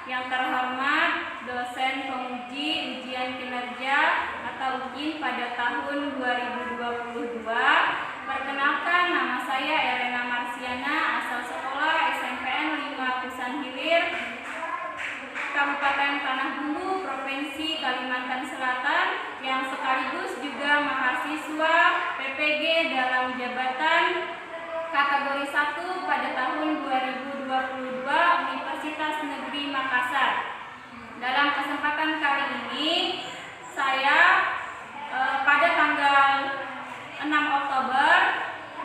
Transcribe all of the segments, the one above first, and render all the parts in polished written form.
yang terhormat dosen penguji ujian kinerja atau UKIN pada tahun 2022. Perkenalkan, nama saya Elena Marsiana, asal sekolah SMPN 5 Pusan Hilir, Kabupaten Tanah Bumbu, Provinsi Kalimantan Selatan, yang sekaligus juga mahasiswa PPG dalam jabatan kategori 1 pada tahun 2022 Universitas Negeri Makassar. Dalam kesempatan kali ini, saya pada tanggal 6 Oktober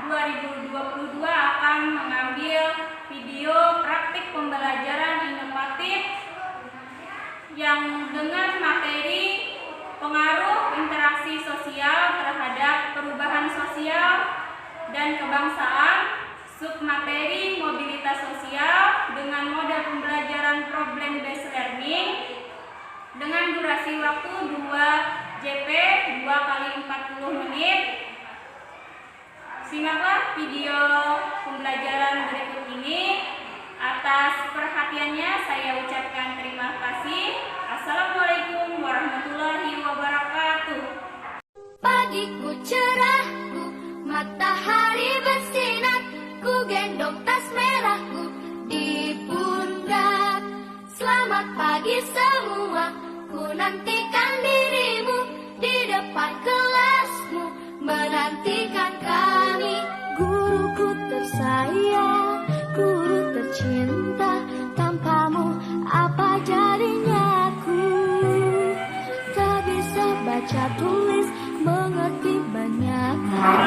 2022 akan mengambil video praktik pembelajaran inovatif yang dengan materi pengaruh interaksi sosial terhadap perubahan sosial dan kebangsaan, submateri mobilitas sosial dengan model pembelajaran problem based learning dengan durasi waktu 2 JP 2 kali 40 menit. Simaklah video pembelajaran berikut ini. Atas perhatiannya saya ucapkan terima kasih. Assalamualaikum warahmatullahi wabarakatuh. Pagiku cerahku, matahari bersinar, ku gendong tas merahku di pundak. Selamat pagi semua, ku nantikan dirimu di depan kelasmu, menantikan kami. Guruku tersayang, guru tercinta, tanpamu apa jadinya aku? Tak bisa baca tulis, mengerti banyak hal.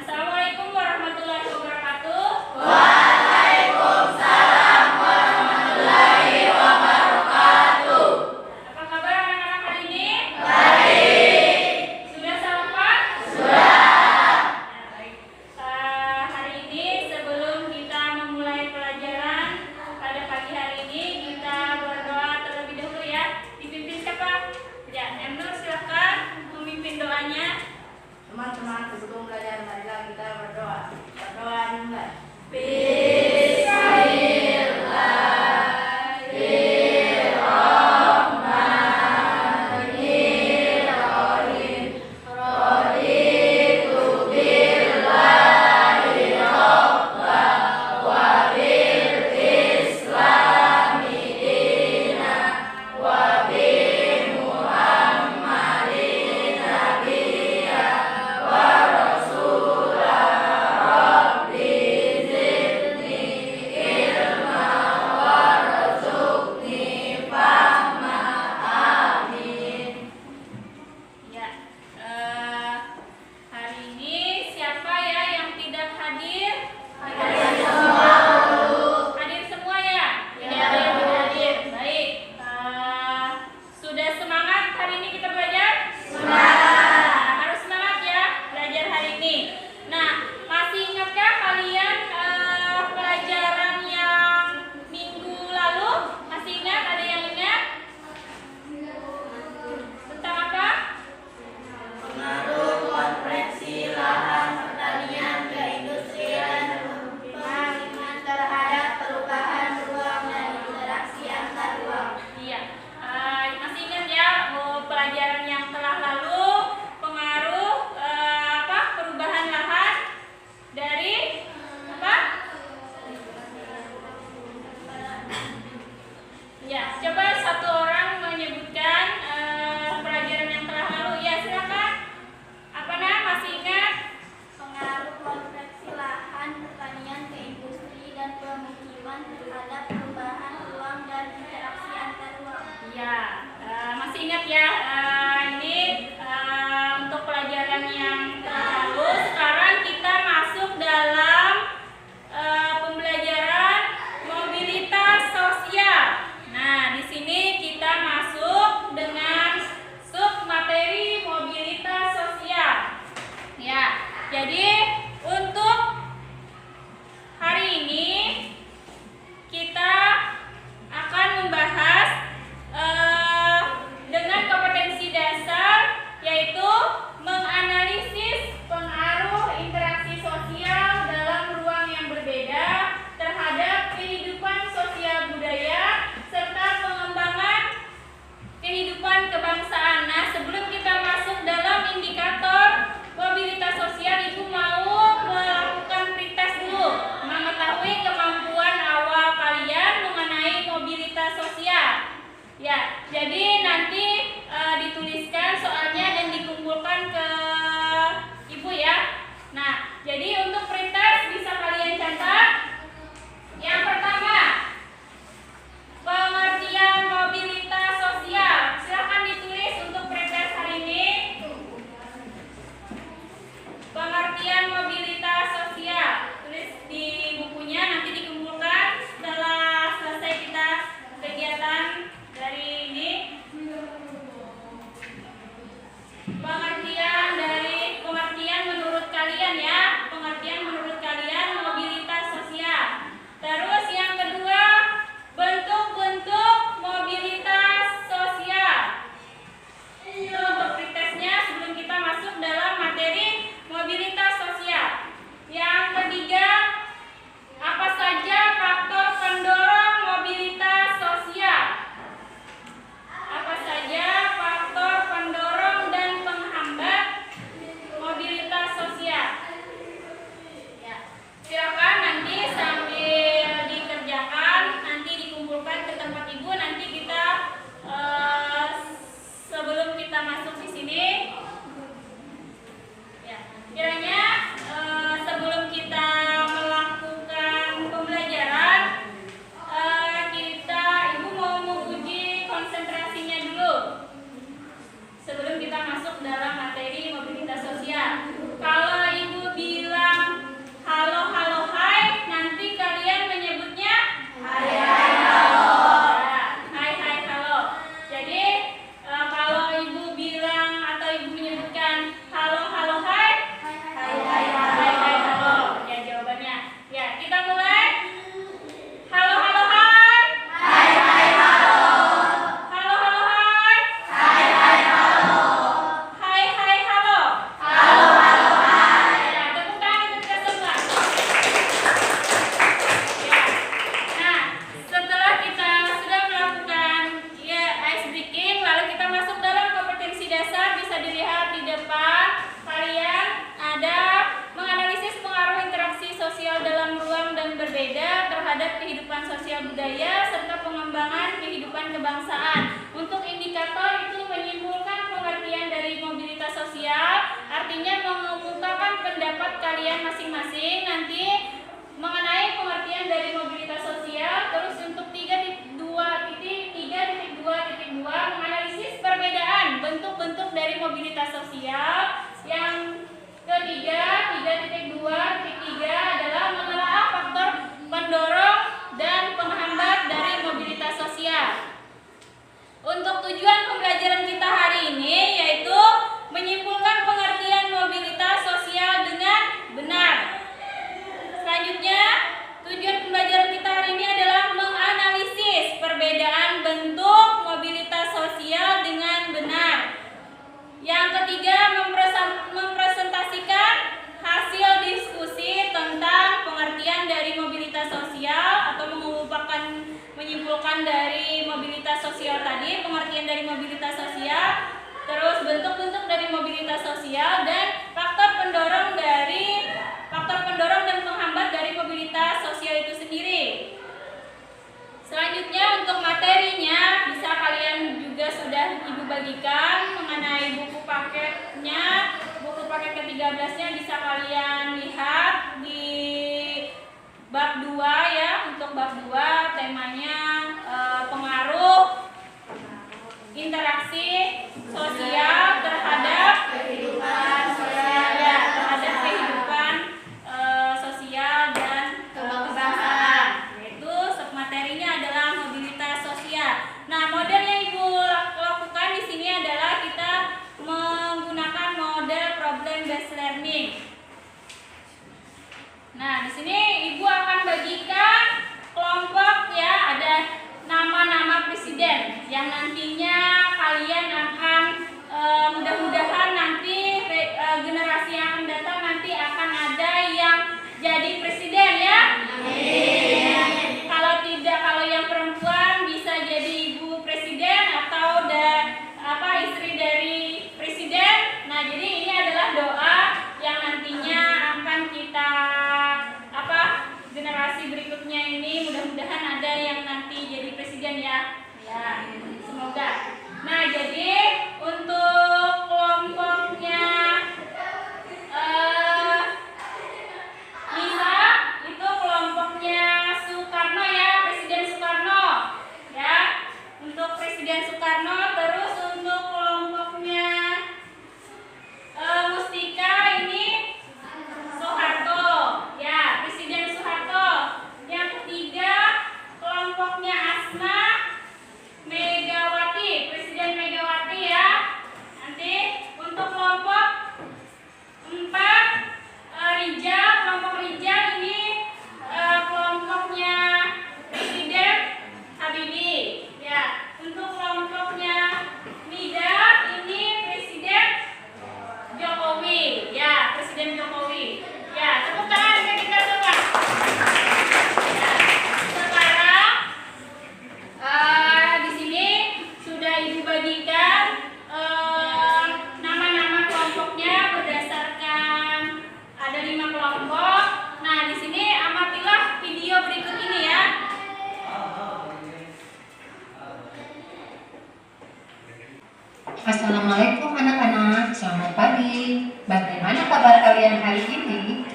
Assalamualaikum warahmatullahi wabarakatuh. Waalaikumsalam warahmatullahi wabarakatuh. Apa kabar anak-anak hari ini? Baik. pengertian menurut kalian ya, pengertian menurut kalian mobilitas sosial. Terus yang kedua, bentuk-bentuk mobilitas sosial. Itu untuk pretestnya sebelum kita masuk dalam materi mobilitas sosial. Yang ketiga, apa saja faktor pendorong mobilitas sosial? Apa saja faktor pendorong dan penghambat mobilitas sosial? Ya, silakan nanti sambil dikerjakan, nanti dikumpulkan ke tempat ibu. Nanti kita sebelum kita masuk di sini, ya, kiranya sebelum kita melakukan pembelajaran, ibu mau menguji konsentrasinya dulu sebelum kita masuk dalam materi mobilitas sosial. Kalau ibu bilang halo halo hai, nanti kalian menyebutnya hai hai halo. Hai hai halo. Jadi kalau ibu bilang atau ibu menyebutkan halo halo hai, hai hai halo. Ya jawabannya. Ya, kita mulai. Halo halo hai. Hai hai halo. Halo halo hai. Hai hai halo. Hai hai halo. Halo halo hai. Ya, tepuk tangan untuk kita semua. Ya. Nah, setelah kita sudah melakukan ice breaking, lalu kita masuk dalam kompetensi dasar. Bisa dilihat di depan kalian ada menganalisis pengaruh interaksi sosial dalam ruang dan berbeda terhadap kehidupan sosial budaya serta pengembangan kehidupan kebangsaan. Untuk indikator itu menyimpulkan pengertian dari mobilitas sosial, artinya mengemukakan pendapat kalian masing-masing nanti mengenai pengertian dari mobilitas sosial. Terus untuk 3.2.2 menganalisis perbedaan bentuk-bentuk dari mobilitas sosial. Yang ketiga, 3.2.3 adalah menelaah faktor pendorong dan penghambat dari mobilitas sosial. Untuk tujuan pembelajaran kita hari ini yaitu menyimpulkan pengertian mobilitas sosial dengan benar. Selanjutnya, tujuan pembelajaran kita hari ini adalah menganalisis perbedaan bentuk mobilitas sosial dengan benar. Yang ketiga, mempresentasikan hasil diskusi tentang pengertian dari mobilitas sosial atau menyimpulkan dari mobilitas sosial tadi, pengertian dari mobilitas sosial, terus bentuk-bentuk dari mobilitas sosial dan faktor pendorong dan penghambat dari mobilitas sosial itu sendiri. Selanjutnya untuk materinya bisa kalian juga sudah ibu bagikan mengenai buku paketnya. Buku paket ke-13-nya bisa kalian lihat di bab 2 ya. Untuk bab 2 temanya pengaruh interaksi sosial terhadap kehidupan sosial ya, terhadap kehidupan sosial dan kebangsaan. Yaitu submaterinya adalah mobilitas sosial. Nah, model yang ibu lakukan di sini adalah kita menggunakan model problem based learning. Assalamualaikum anak-anak, selamat pagi. Bagaimana kabar kalian hari ini?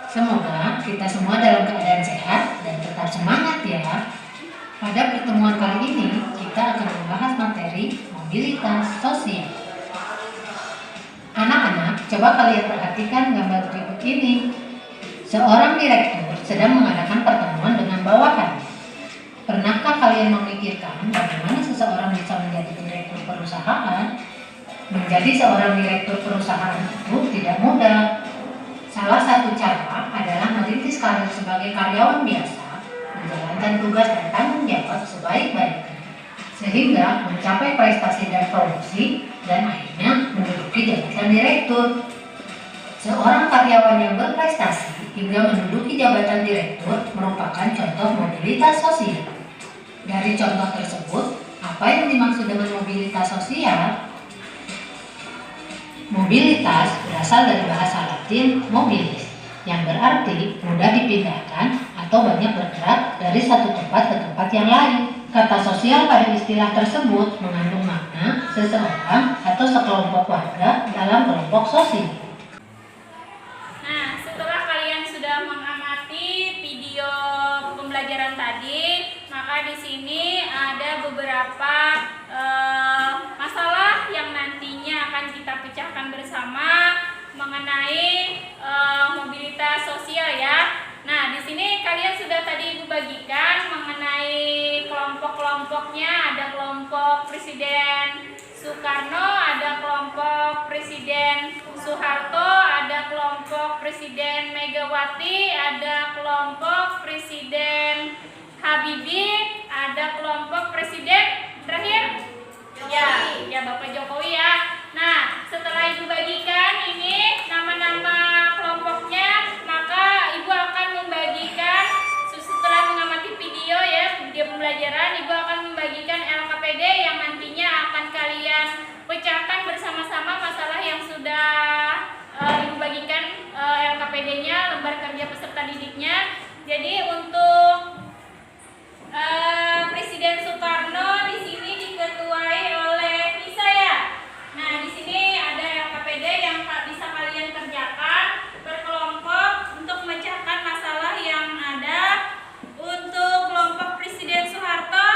Semoga kita semua dalam keadaan sehat dan tetap semangat ya. Pada pertemuan kali ini, kita akan membahas materi mobilitas sosial. Anak-anak, coba kalian perhatikan gambar berikut ini. Seorang direktur sedang mengadakan pertemuan dengan bawahan. Pernahkah kalian memikirkan bagaimana seseorang bisa menjadi direktur perusahaan? Menjadi seorang direktur perusahaan itu tidak mudah. Salah satu cara adalah merintis karir sebagai karyawan biasa, menjalankan tugas dan tanggung jawab sebaik-baiknya, sehingga mencapai prestasi dan promosi, dan akhirnya menduduki jabatan direktur. Seorang karyawan yang berprestasi hingga menduduki jabatan direktur merupakan contoh mobilitas sosial. Dari contoh tersebut, apa yang dimaksud dengan mobilitas sosial? Mobilitas berasal dari bahasa Latin mobilis, yang berarti mudah dipindahkan atau banyak bergerak dari satu tempat ke tempat yang lain. Kata sosial pada istilah tersebut mengandung makna seseorang atau sekelompok warga dalam kelompok sosial. Nah, setelah kalian sudah mengamati video pembelajaran tadi, maka di sini ada beberapa masalah yang nantinya akan kita pecahkan bersama mengenai mobilitas sosial ya. Nah, di sini kalian sudah tadi Ibu bagikan mengenai kelompok-kelompoknya. Ada kelompok Presiden Soekarno, ada kelompok Presiden Soeharto, ada kelompok Presiden Megawati, ada kelompok Presiden Habibie, ada kelompok Presiden terakhir ya Bapak Jokowi ya. Nah, setelah Ibu bagikan ini nama-nama kelompoknya, maka Ibu akan membagikan setelah mengamati video pembelajaran, Ibu akan membagikan LKPD yang nantinya akan kalian pecahkan bersama-sama masalah yang sudah Ibu bagikan LKPD-nya, lembar kerja peserta didiknya. Jadi untuk Presiden Soekarno di sini diketuai oleh Nisa ya. Nah, di sini ada LKPD yang bisa kalian kerjakan berkelompok untuk memecahkan masalah yang ada. Untuk kelompok Presiden Soeharto,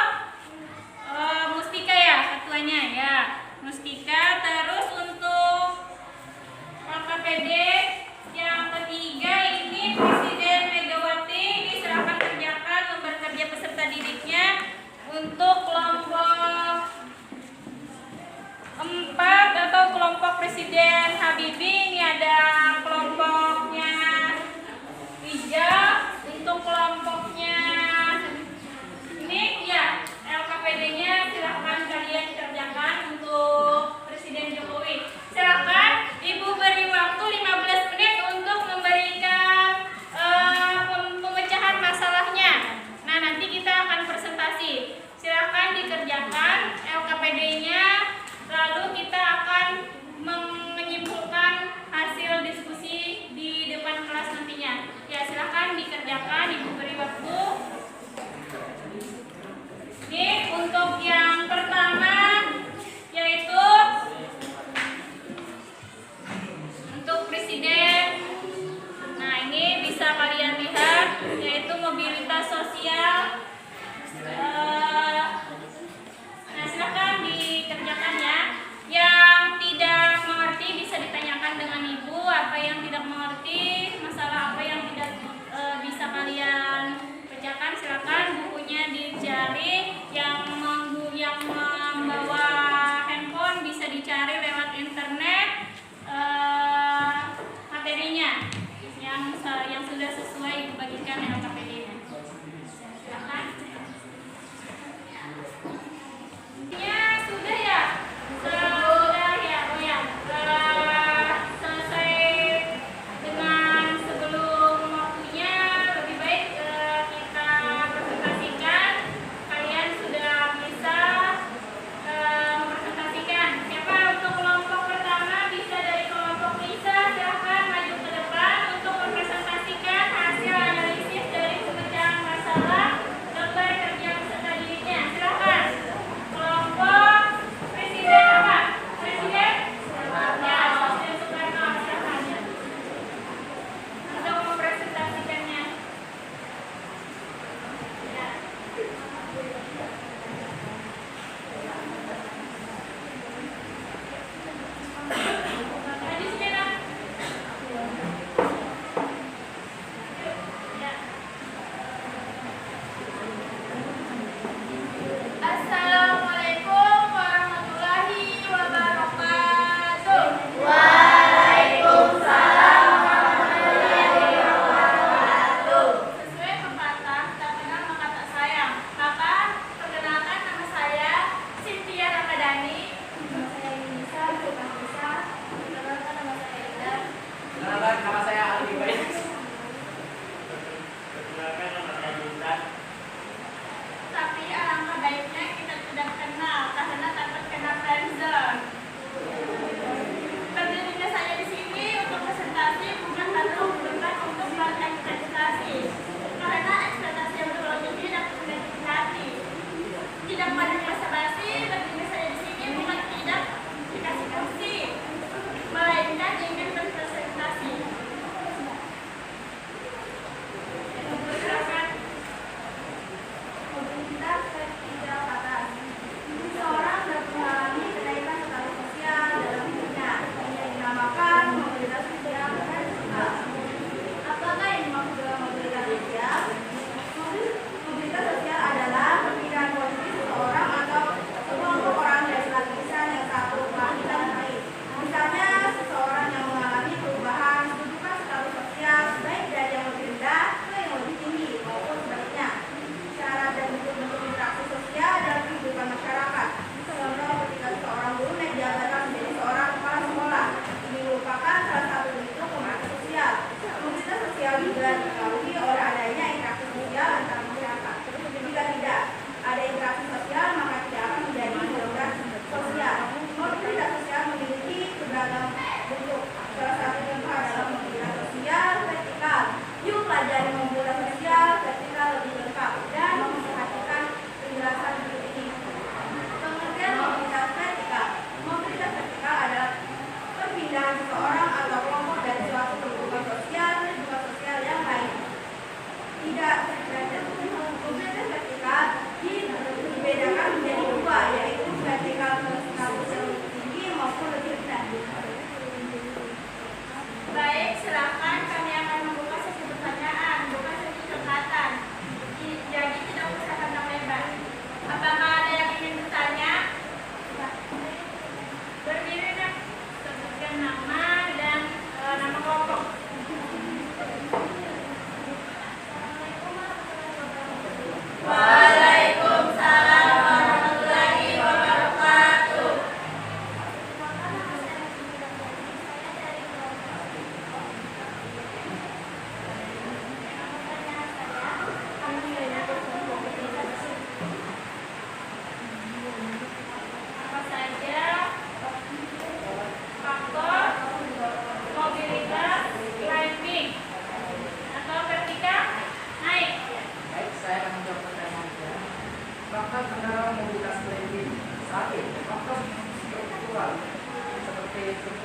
Mustika ya ketuanya ya, Mustika. Terus untuk LKPD yang ketiga ini Presiden Megawati, diserahkan kerjakan lembar kerja peserta didiknya. Untuk kelompok 4 atau kelompok Presiden Habibie, ini ada kelompoknya hijau. Untuk kelompoknya ini ya LKPD-nya silahkan kalian kerjakan. Untuk Presiden Jokowi silahkan Ibu beri waktu 15 menit untuk memberikan pemecahan masalahnya. Nah, nanti kita akan presentasi. Silahkan dikerjakan LKPD-nya, lalu kita akan menyimpulkan hasil diskusi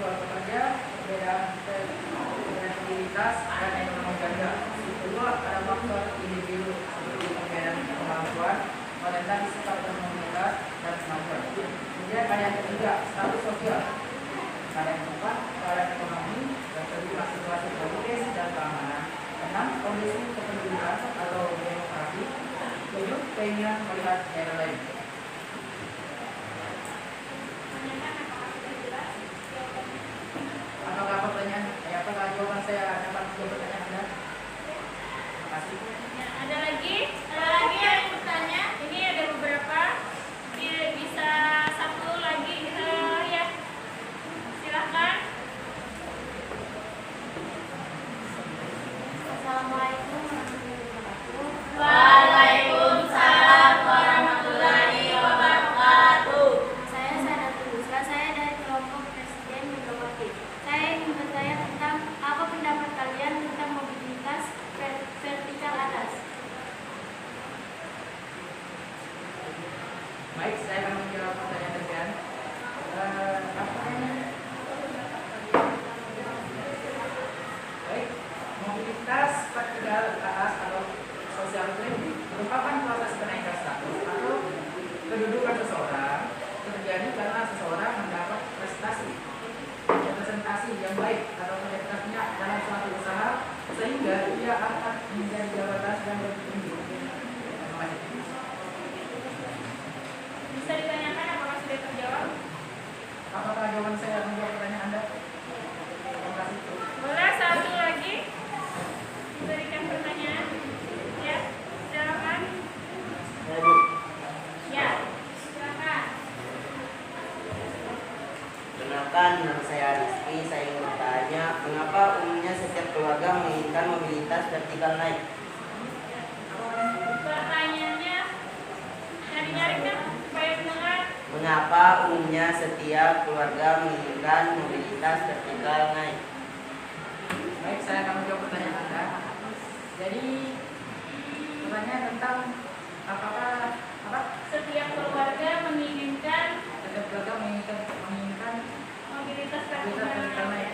seksual pekerja, perbedaan integritas dan ekonomi ganda. Kedua, ada faktor individu seperti perbedaan kemampuan, orientasi sifat komunitas dan kemampuan. Kemudian ada yang ketiga, status sosial. Ada yang keempat, keadaan ekonomi, yang kelima situasi politis dan keamanan. Enam, kondisi kependudukan atau demografi. Tujuh, keinginan melihat daerah lain. Apakah pertanyaan? Apakah jawaban saya dapat menjawab pertanyaan Anda? Terima kasih. Ya, ada lagi yang bertanya. Ini ada beberapa. Ini bisa satu lagi ya. Silakan. Assalamualaikum warahmatullahi wabarakatuh. Waalaikumsalam warahmatullahi wabarakatuh. Saya Sadatul Husna, saya dari kelompok Presiden Megawati. Saya ingin bertanya tentang apa pendapat kalian tentang mobilitas vertikal atas. Baik, saya akan menjawab pertanyaan kalian. Baik, mobilitas vertikal atas atau social climbing merupakan proses kenaikan status atau kedudukan seseorang terjadi karena seseorang mendapat prestasi, representasi yang baik atau kualitasnya dalam suatu usaha sehingga ia akan menjadi jabatan dan bertinggi. Terima kasih. Bisa ditanyakan apakah sudah terjawab? Apakah jawaban saya menjawab pertanyaan Anda? Terima kasih. Boleh satu lagi berikan pertanyaan. Ya, silakan. Ya, silakan. Perkenalkan, nama saya Rizky. Saya ingin bertanya, mengapa umumnya setiap keluarga menginginkan mobilitas vertikal naik? Pertanyaannya nyari-nyari kan supaya mendengar. Mengapa umumnya setiap keluarga menginginkan mobilitas vertikal naik? Baik, saya akan menjawab pertanyaan Anda. Jadi, pertanyaan tentang apakah Setiap keluarga menginginkan setiap keluarga menginginkan mobilitas mobilitas vertikal vertikal. naik.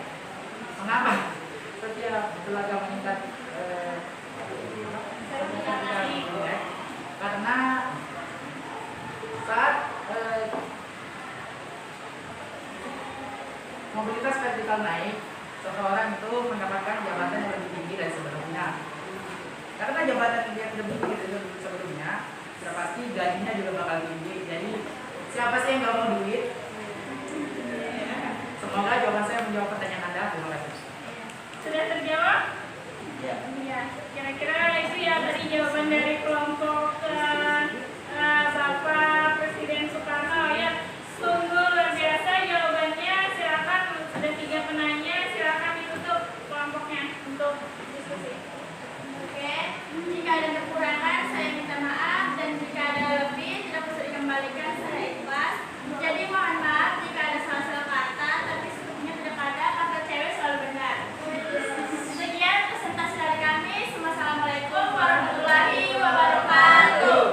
Mengapa setiap keluarga menginginkan Vertikal naik. naik? Karena saat mobilitas vertikal naik, seseorang itu mendapatkan jabatan yang lebih tinggi dari sebelumnya. Karena jabatan yang lebih tinggi dari sebelumnya, sudah pasti gajinya juga bakal tinggi. Jadi siapa sih yang nggak mau duit? Semoga jawaban saya menjawab pertanyaan Anda. Terima kasih. Sudah terjawab? Ya. Iya. Kira-kira itu ya tadi jawaban dari kelompok Bapak Presiden Soekarno ya. Sungguh luar biasa jawabannya. Silakan, sudah 3 penanya. Silakan ditutup kelompoknya untuk diskusi. Oke, jika ada kekurangan saya minta maaf dan jika ada lebih tidak bisa dikembalikan saya ikhlas. Jadi mohon maaf jika ada salah-salah kata, tapi sebetulnya tidak ada kata cewek selalu benar. Sekian presentasi dari kami. Wassalamualaikum warahmatullahi wabarakatuh.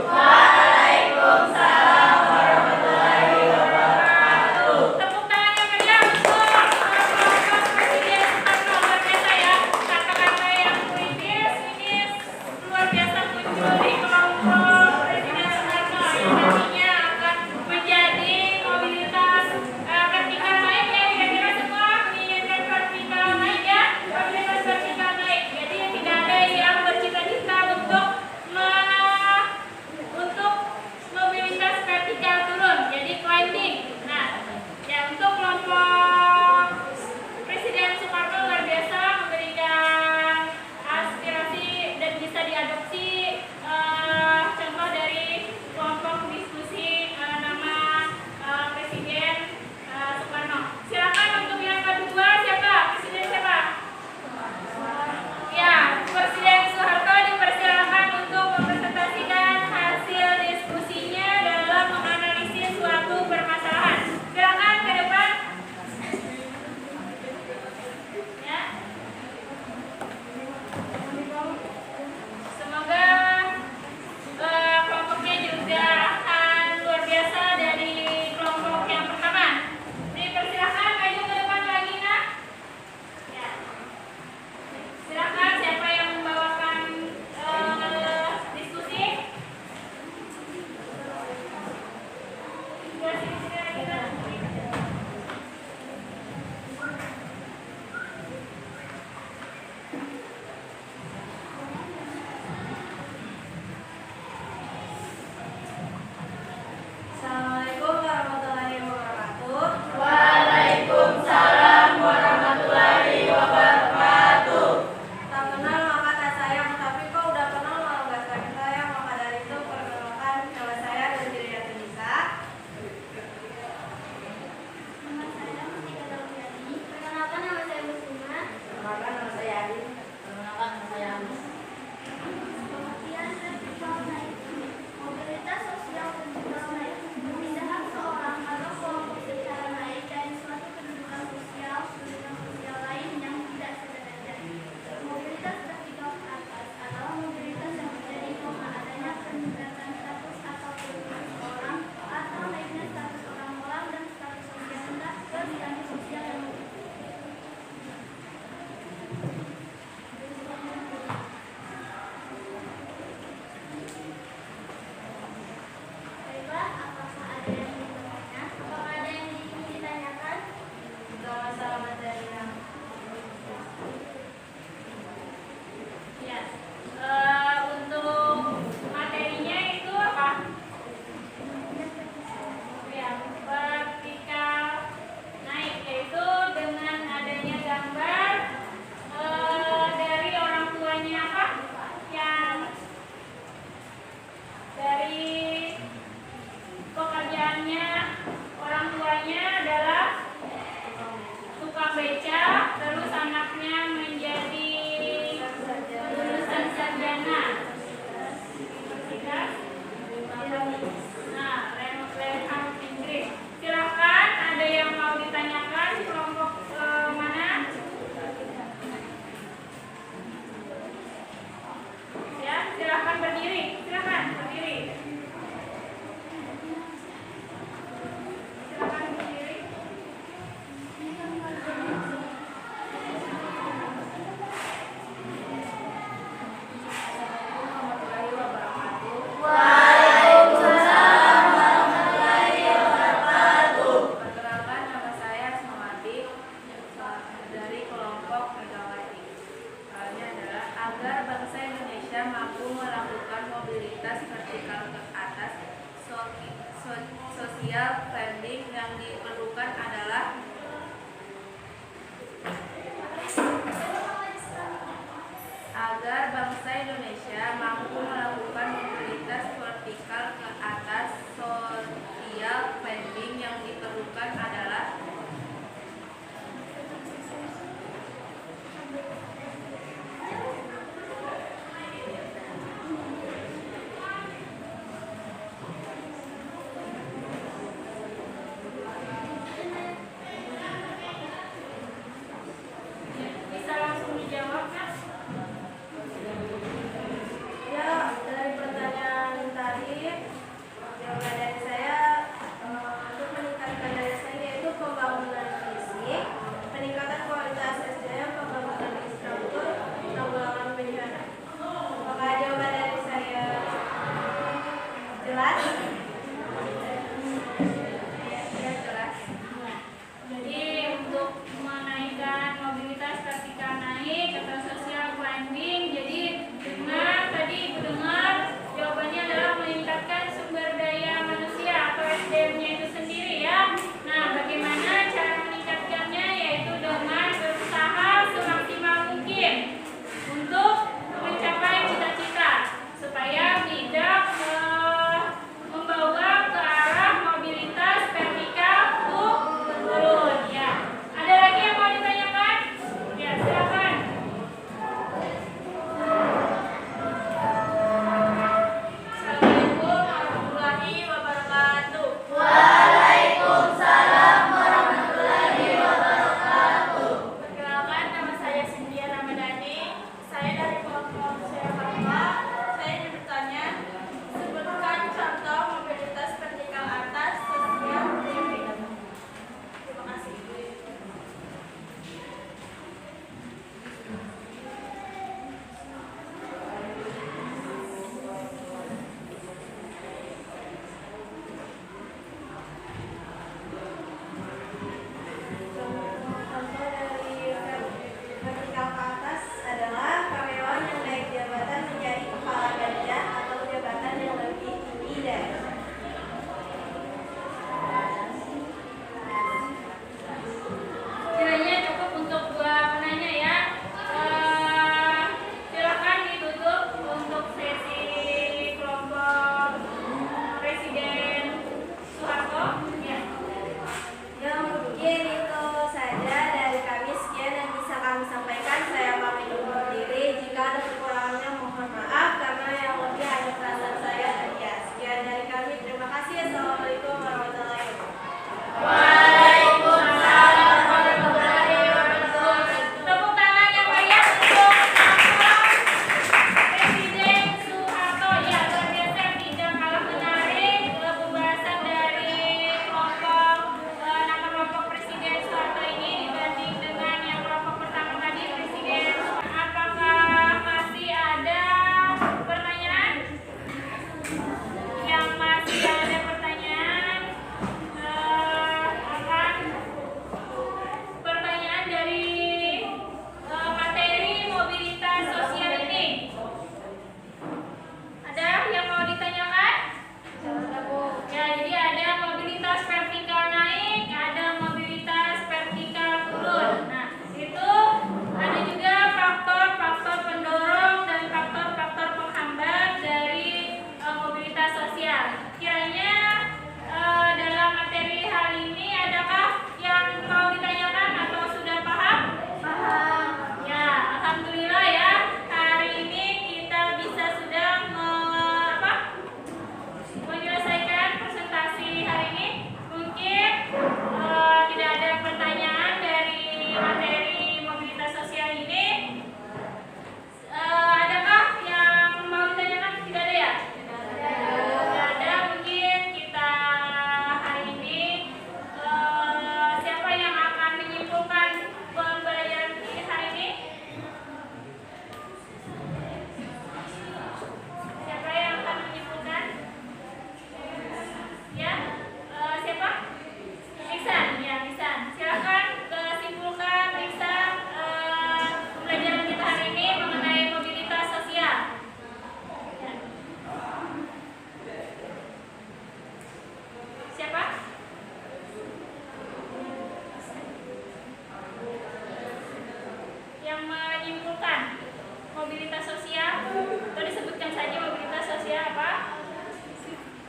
mobilitas sosial? Atau disebutkan saja mobilitas sosial apa?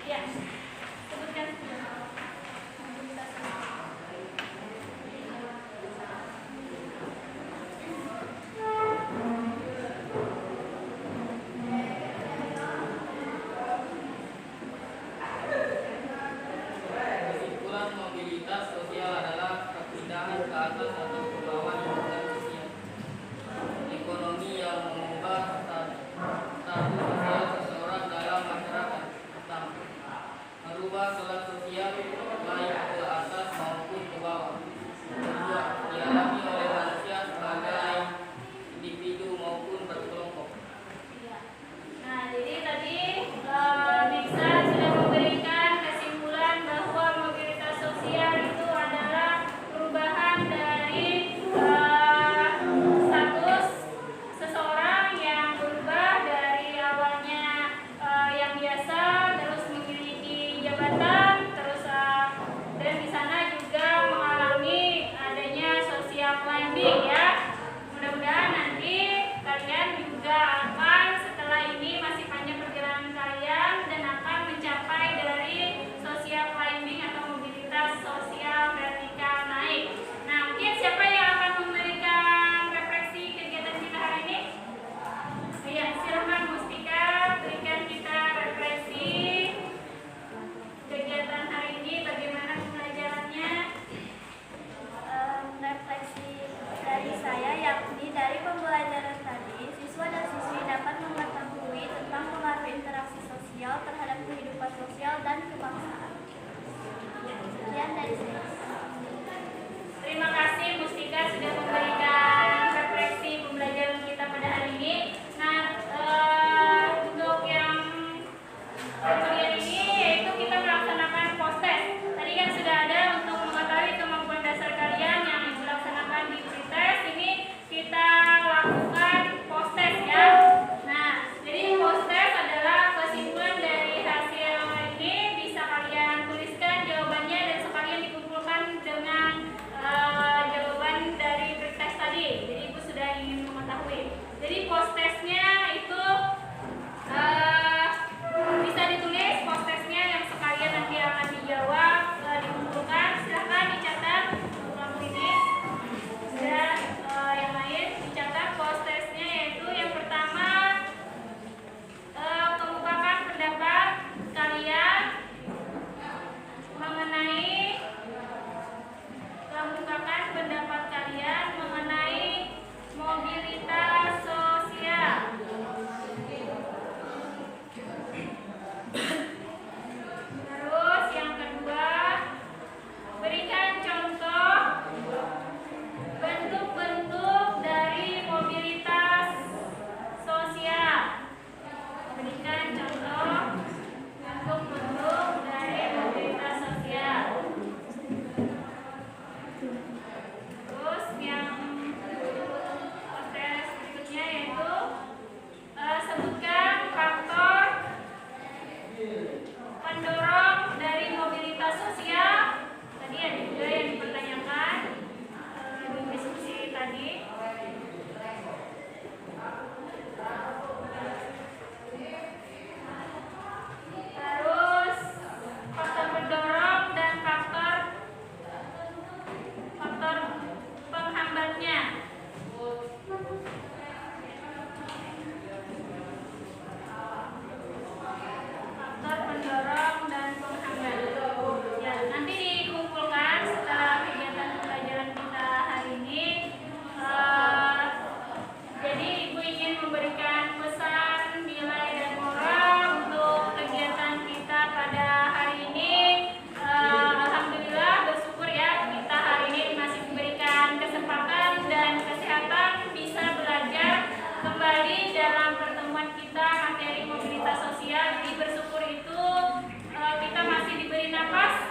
Ya, sebutkan mobilitas sosial. Kesimpulan mobilitas sosial adalah perpindahan ke atas atau ke bawah hubungan sosial ekonomi yang mengubah status sosial seseorang dalam masyarakat. Pertama, merubah kelas sosial baik ke atas maupun ke bawah. Kedua, dialami oleh manusia sebagai individu maupun berkelompok. Nah, jadi tadi Niksa sudah memberikan kesimpulan bahwa mobilitas sosial itu adalah perubahan dari status seseorang yang berubah dari awalnya yang biasa terus memiliki jabatan terus dan di sana juga mengalami adanya social climbing ya. Mudah-mudahan nanti kalian juga akan setelah ini masih panjang perjalanan kalian dan akan mencapai dari social climbing atau mobilitas sosial vertikal naik. Nah, mungkin siapa yang akan memberikan refleksi kegiatan kita hari ini? Ya, silahkan Mustika berikan kita refleksi kegiatan hari ini, bagaimana pembelajarannya. Refleksi dari saya yakni dari pembelajaran tadi, siswa dan siswi dapat mengetahui tentang pengaruh interaksi sosial terhadap kehidupan sosial dan kebangsaan. Sekian dari saya. Terima kasih Mustika sudah memberikan refleksi pembelajaran kita pada hari ini. Nah, untuk yang bagian ini yaitu kita melaksanakan post-test. Tadi kan sudah ada untuk mengetahui kemampuan dasar kalian yang dilaksanakan di pretest. Ini kita lakukan post-test ya. Nah, jadi post-test adalah kesimpulan dari hasil ini. Bisa kalian tuliskan jawabannya dan sekalian dikumpulkan dengan jawaban dari pretest tadi. Jadi Ibu sudah ingin mengetahui. Jadi post-testnya itu bisa ditulis post-testnya yang sekalian nanti akan dijawab, dikumpulkan. Silahkan dicatat untuk ini dan yang lain dicatat post-testnya, yaitu yang pertama kemukakan pendapat kalian mengenai mobilitas sosial. Terus yang kedua, berikan contoh bentuk-bentuk dari mobilitas sosial. Berikan contoh bentuk-bentuk dari mobilitas sosial. Terus yang proses berikutnya yaitu sebutkan faktor pendorong dari mobilitas sosial. Tadi ada juga yang dipertanyakan di diskusi tadi. Terus faktor pendorong dan faktor penghambatnya. Faktor pendorong dan penghambat. Ya, nanti dikumpulkan setelah kegiatan pembelajaran kita hari ini. Jadi Ibu ingin memberikan pesan, nilai dan moral untuk kegiatan kita pada hari ini. Alhamdulillah, bersyukur ya kita hari ini masih diberikan kesempatan dan kesehatan bisa belajar kembali dalam pertemuan kita materi mobilitas sosial. Jadi bersyukur itu kita masih diberi nafas